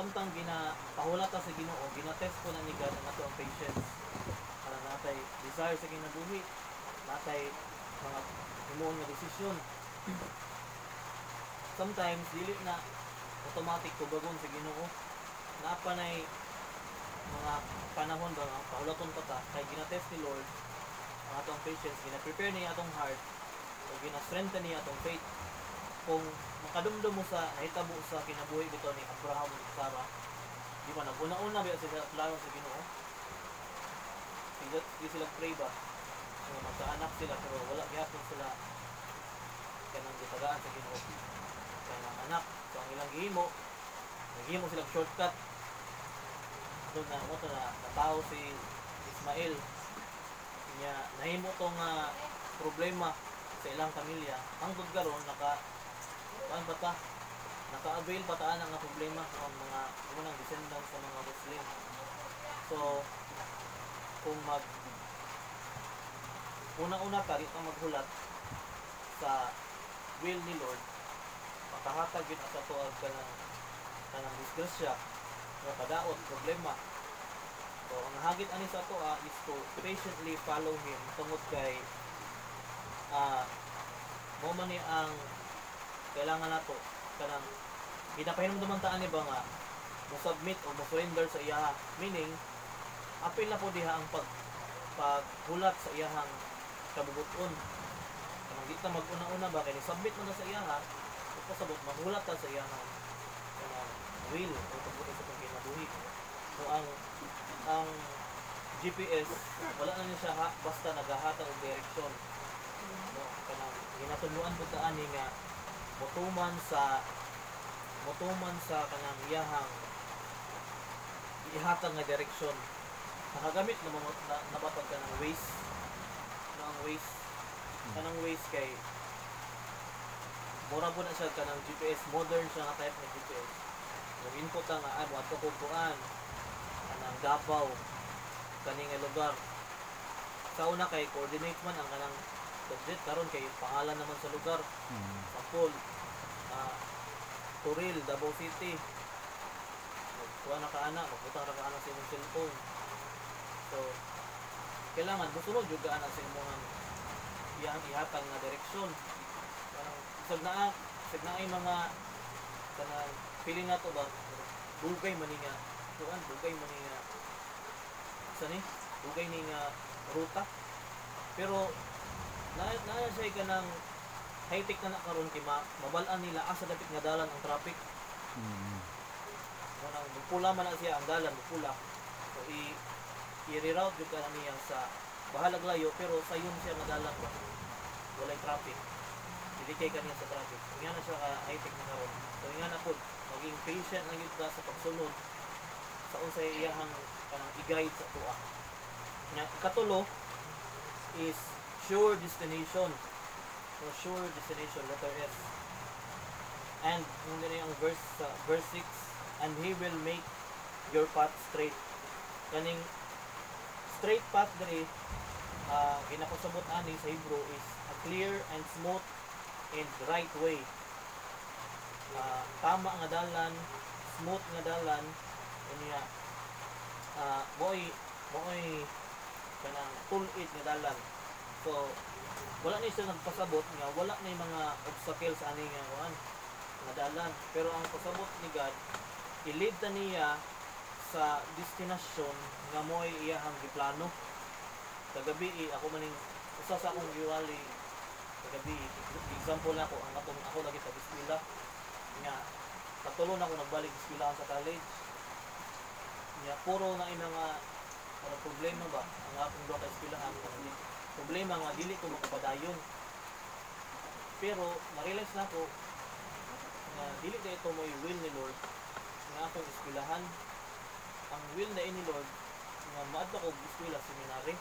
samtang pahulat ta sa Ginoo, ginatest ko na ni God ang ato ang patience. Para natay desire sa kinabuhi, natay mga himuon nga desisyon. Sometimes dili na automatic tubagon sa Ginoo. Napanay mga panahon ba nga pahulaton pa ta kay ginatest ni Lord ang atong patience, gina-prepare niya atong heart o gina-strengthen niya atong faith. Kung makadumdum mo sa nahitabo sa kinabuhi dito ni Abraham at Sarah, di ba naguna-una ba sila plano sa Ginoo? Di sila pray ba? So, magkaanak sila pero wala gihapon sila kanang gitagaan sa Ginoo. Kanang anak, so ang ilang gihimo, naghimo silang shortcut. Doon na mo na natao si Ismael. Niya nahimo tong problema sa ilang pamilya. Hangtod karon naka-avail pa taan ang problema ng mga unang descendants sa mga Muslim. So kung una-una ka dito maghulat sa will ni Lord, makahatag yun sa tuag ka ng disgrasya nga padaot problema. So ang hagit ani sa ato is to patiently follow him tungod kay mo man ni ang kailangan nato kanang ginapahinumduman taan ni ba nga mo submit o mo surrender sa iya, meaning apil na po diha ang paghulat sa iyahang kabubuton. Kanang di ta mag-una-una ba kay submit mo na sa iya pasabot maghulat ta sa iyahang will o pagbuti sa pagkinabuhi. So ang GPS wala na niya siya basta naghahatag og direksyon. No, kanang ginatuluan pud ta ani nga motuman sa kanang iyahang ihatag nga direksyon. Nakagamit na nabatag ka ng Waze. Ang Waze kanang Waze kay mura po na siya kanang GPS, modern siya nga type ng GPS. Yung input ang ano ato kung kuan kanang Davao kaning lugar. Sa una kay coordinate man ang kanang budget karon kay pangalan naman sa lugar. Sample Turil, Davao City. Kuha na ka ana, magputang ra ka ana sa imong cellphone. So kailangan musunod jud ana sa imong iyang ihatag nga direksyon. Parang isag na ay mga kanang feeling nato ba dugay man nga kuan dugay man nga dugay ni nga ruta, pero na siya kanang high-tech na karon kay mabalaan nila asa dapit nga dalan ang traffic. Kanang pula man na siya ang dalan pula, so i-reroute jud kana niya sa bahalag layo pero sayon siya nga dalan ba walay traffic, dili kay kaniya sa traffic. Nga na siya ka high-tech na karon. So nga na pud maging patient lang yun sa pagsunod sa unsay iyahang kanang i-guide sa tuwa. Nya katulo is sure destination. So sure destination, letter S. And hindi na yung verse 6, and he will make your path straight. Kaning straight path diri ginapasabot ani sa Hebrew is a clear and smooth and right way. Tama nga dalan, smooth nga dalan, unya moy kanang tulit nga dalan. So wala ni siya nagpasabot nga wala na mga obstacles ani nga kuan nga dalan, pero ang pasabot ni God i-lead ta niya sa destinasyon nga moy iyahang giplano. Kagabi ako maning usa sa akong giwali kagabi, example ako ang ako lagi sa eskwela nga patulo na ako nagbalik eskwela sa college nga puro na mga problema ba ang akong duha ka eskwelahan, problema nga dili ko makapadayon. Pero na-realize na ko nga dili na ito mo will ni Lord nga akong eskwelahan. Ang will na ni Lord nga maadto ko eskwela seminary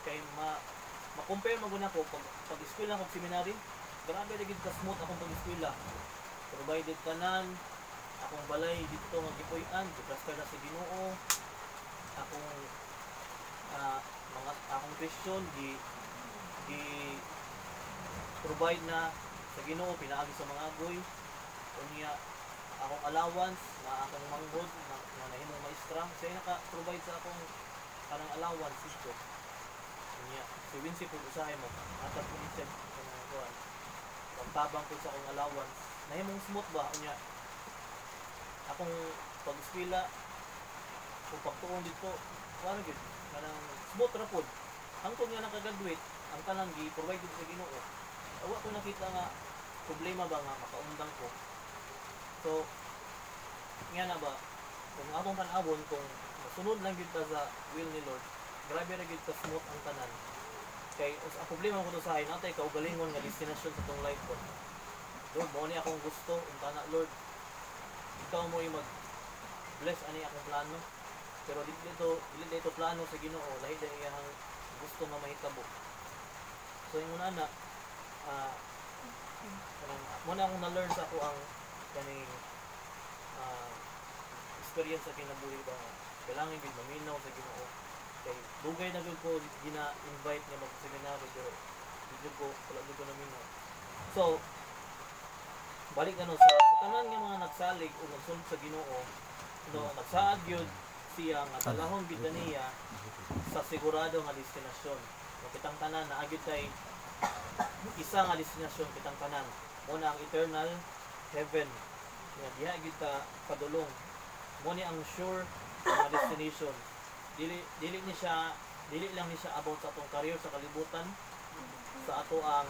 kay ma-compare mo guna ko pag-eskwela ko seminary, grabe ra gid ka smooth akong pag-eskwela. Provided tanan akong balay dito nga gipuy-an, giplaster na si Ginoo. Akong akong question di provide na sa Ginoo pinaagi sa mga agoy. Unya akong allowance na akong manghod na nahimong maestra, siya naka-provide sa akong kanang allowance ito. Niya, si Wincy po usahay mo, atap po niya kanang kuan. Pagtabang po sa akong allowance, nahimong smooth ba unya. Akong pag-eskwela kung pagtuon dito, ano gid, kanang smooth ra pod. Hangtod nga nakagraduate, ang kanang gi-provide ko sa Ginoo. Awa ko nakita nga problema ba nga makaundang ko. So, nga na ba, kung akong panabon, kung masunod lang gid ta sa will ni Lord, grabe ra gid ka smooth ang tanan. Kay ang problema ko to sa akin, natay kaugalingon nga destination sa tong life ko. Lord, mo ni akong gusto, untana Lord. Ikaw mo mag bless ani akong plano. Pero dili dito plano sa Ginoo, lahi day iyang gusto nga mahitabo. So yung una na muna akong na-learn sa ako ang kaning experience sa kinabuhi ba kailangan gid maminaw sa Ginoo kay dugay na gud ko gina-invite nga mag-seminary pero di ko wala gud ko naminaw. So balik na no sa tanan nga mga nagsalig o nagsunod sa Ginoo no nagsaad gyud siya nga talahon gid niya sa sigurado nga destinasyon. So kitang tanan na agid tay isa nga destinasyon kitang tanan. Muna ang eternal heaven. Nga diha gid ta padulong. Mo ni ang sure nga destination. Dili lang ni siya about sa atong career sa kalibutan, sa ato ang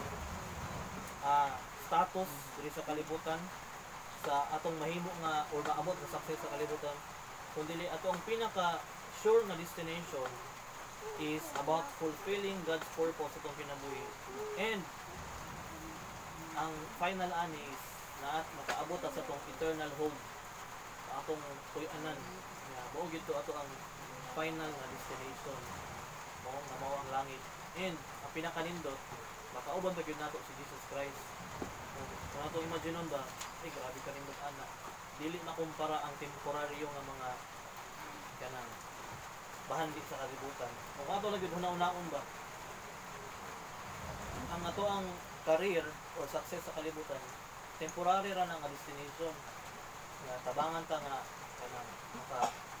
status diri sa kalibutan, sa atong mahimo nga or maabot nga success sa kalibutan. Kundi ato ang pinaka sure nga destination is about fulfilling God's purpose sa itong kinabuhi. And ang final ani is na makaabot sa itong eternal home sa atong puy-anan. Mao gid to ato ang final nga destination. Mao ang langit. And ang pinakanindot makauban ba gyud nato si Jesus Christ. Kung nato imagine ba, grabe kanindot ana. Dili makumpara ang temporaryo nga mga kanang bahandi sa kalibutan. Kung ato lagi hunaon ba, ang ato ang career or success sa kalibutan, temporary ra na nga destination. Nga tabangan ta nga kanang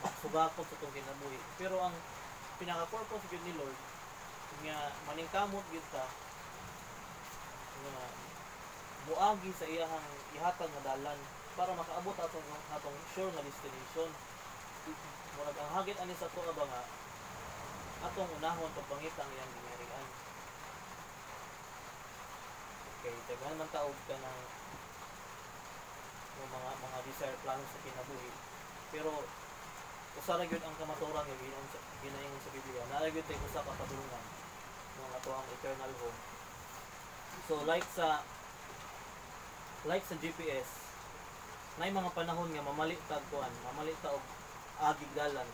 maksugakot sa itong kinabuhi. Pero ang pinaka-purpose gyud ni Lord nga maningkamot gyud ta nga muagi sa iyang ihatag nga dalan para makaabot atong sure nga destination. Murag ang hagit ani sa tuwa ba nga atong unahon pagpangita ang iyang gingharian. Okay, daghan man taog ka ng mga desire plano sa kinabuhi. Pero usa ra gyud ang kamaturan nga ginaingon sa Biblia. Naa gyud tay usa ka kadulungan ng ato ang eternal home. So like sa GPS, nay mga panahon nga mamali ta og agig dalan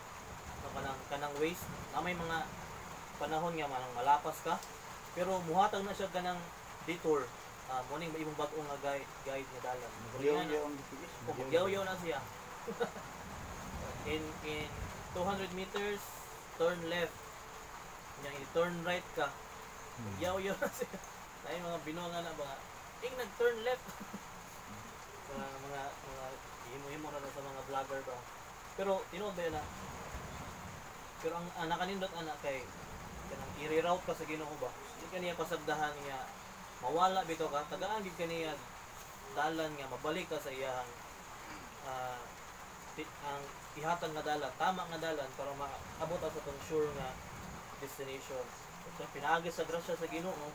no kanang waste na may mga panahon nga manang malapas ka pero muhatag na siya kanang detour morning ba imong bag-o nga guide nga dalan yaw na siya in 200 meters turn left nya i-turn right ka yaw na siya na mga binonga na ba nag-turn left mga himo-himo na sa mga vlogger ba. Pero tinuod ba na? Pero ang nakanindot ana kay kanang i-reroute ka sa Ginoo ba. Di kaniya pasagdahan niya mawala bitaw ka tagaan gid kaniya dalan nga mabalik ka sa iyang ang ihatag nga dalan, tama nga dalan para maabot sa tong sure nga destination. So pinaagi sa grasya sa Ginoo,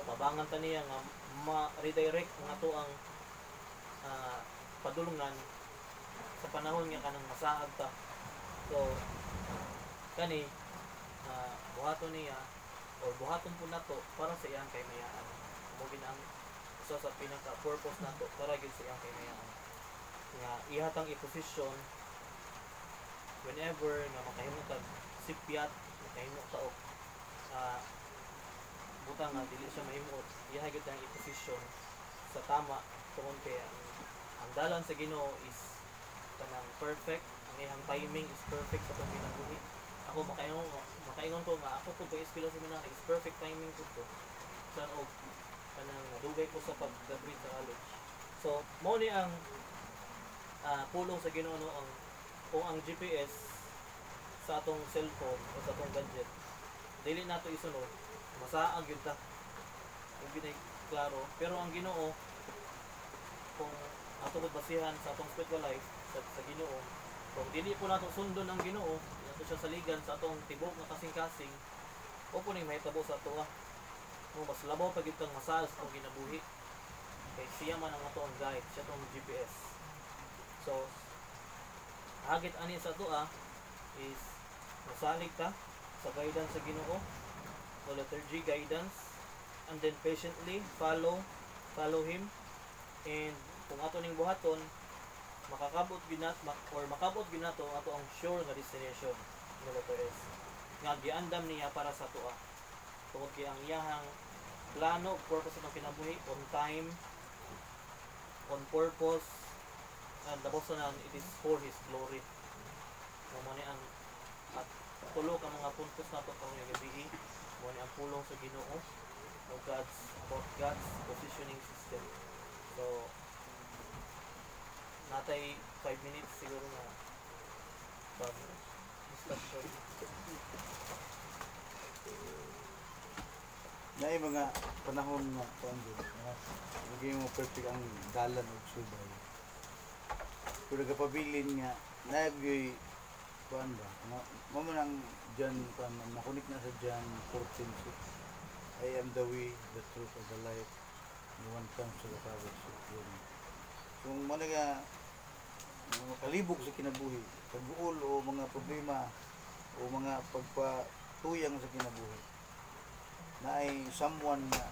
mabangan ta niya nga ma-redirect nga to ang padulungan sa panahon nga kanang masaag ta. So kani buhaton niya or buhaton po nato para sa iyang kaymayaan. Mo ginang isa sa pinaka purpose nato para gid sa iyang kaymayaan. Nga ihatang i-position whenever nga makahimo tag sipyat, makahimo ta og butang nga dili siya mahimot, iha gyud ang i-position sa tama tungod kay ang dalan sa Ginoo is kanang perfect, ang iyang timing is perfect sa itong kinabuhi. Ako makaingon ko nga ako kung eskwela sa minang is perfect timing ko to. Saan og kanang nadugay ko sa pag-graduate sa college. So, mo ni ang pulong sa Ginoo no, ang kung ang GPS sa atong cellphone o sa atong gadget dili nato isunod, masaag yun ta. Yung ginay klaro, pero ang Ginoo kung ato ko basihan sa atong spiritual life sa Ginoo, kung dili po nato sundon ang Ginoo, ato siya saligan sa atong tibok na kasing-kasing, o po ning mahitabo sa ato mas labaw pag itong masaas kung ginabuhi kay siya man ang ato ang guide, siya tong GPS. So hagit ani sa ato is masalig ta sa guidance sa Ginoo o letter G, guidance, and then patiently follow him, and kung ato ning buhaton makakabot ginato ato ang sure nga destination nga letter S nga giandam niya para sa ato tungod kay ang iyahang plano, purpose ng kinabuhi, on time, on purpose, and the boss na it is for His glory. Mo ni ang at tulo ka mga puntos nato karong gabi, mo ni ang pulong sa Ginoo o about God's positioning system. So natay 5 minutes siguro na discussion. Na mga panahon nga kuan gyud maging mo perfect ang dalan og subay. Pero kapabilin nga nagyoy kuan ba mo man ang John kuan nakunik na sa John 14:6. I am the way, the truth, and the life. No one comes to the Father except through me. So mo nga kalibog sa kinabuhi, pag-uol o mga problema o mga pagpatuyang sa kinabuhi, na ay someone na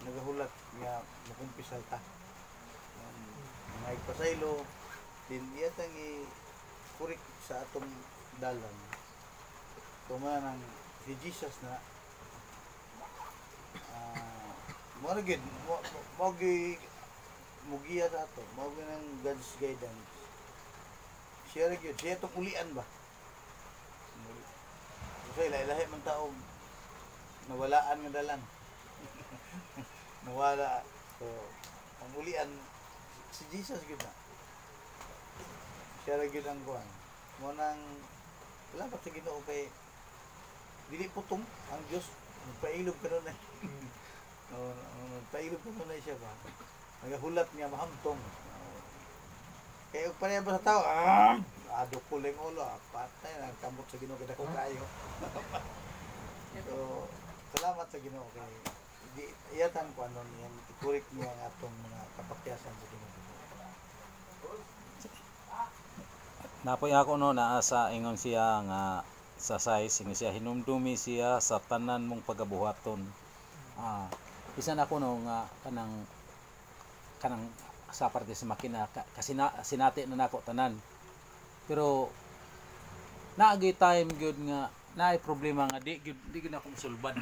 nagahulat nga makumpisal ta mga ipasaylo din iyatang i-kurik sa atong dalan tuman ang si Jesus na mo na gid mugiya sa ato mo ng God's guidance siya rin yun siya itong ulian ba kasi lahi-lahi man tao nawalaan nga dalan. Nawala. So, ang ulian si Jesus gid na. Siya ra gid ang kuan. Mo nang salamat sa Ginoo kay dili putong ang Dios nagpailog karon na. Nagpailog karon na siya ba. Nagahulat niya mahamtong. Kaya pareha ba sa tao? Ado kuling ulo, patay na kamot sa Ginoo kada ko kayo. So, salamat sa Ginoo kay di iyatan ko ano niyan ikurik niya ang atong mga kapakyasan sa Ginoo. Napoy ako no naa sa ingon siya nga sa size ingon siya hinumdumi siya sa tanan mong pagabuhaton. Bisan ako no nga kanang sa parte sa makina kasi sinati na nako tanan. Pero naagi time gyud nga naay problema nga di gyud ako mosulbad.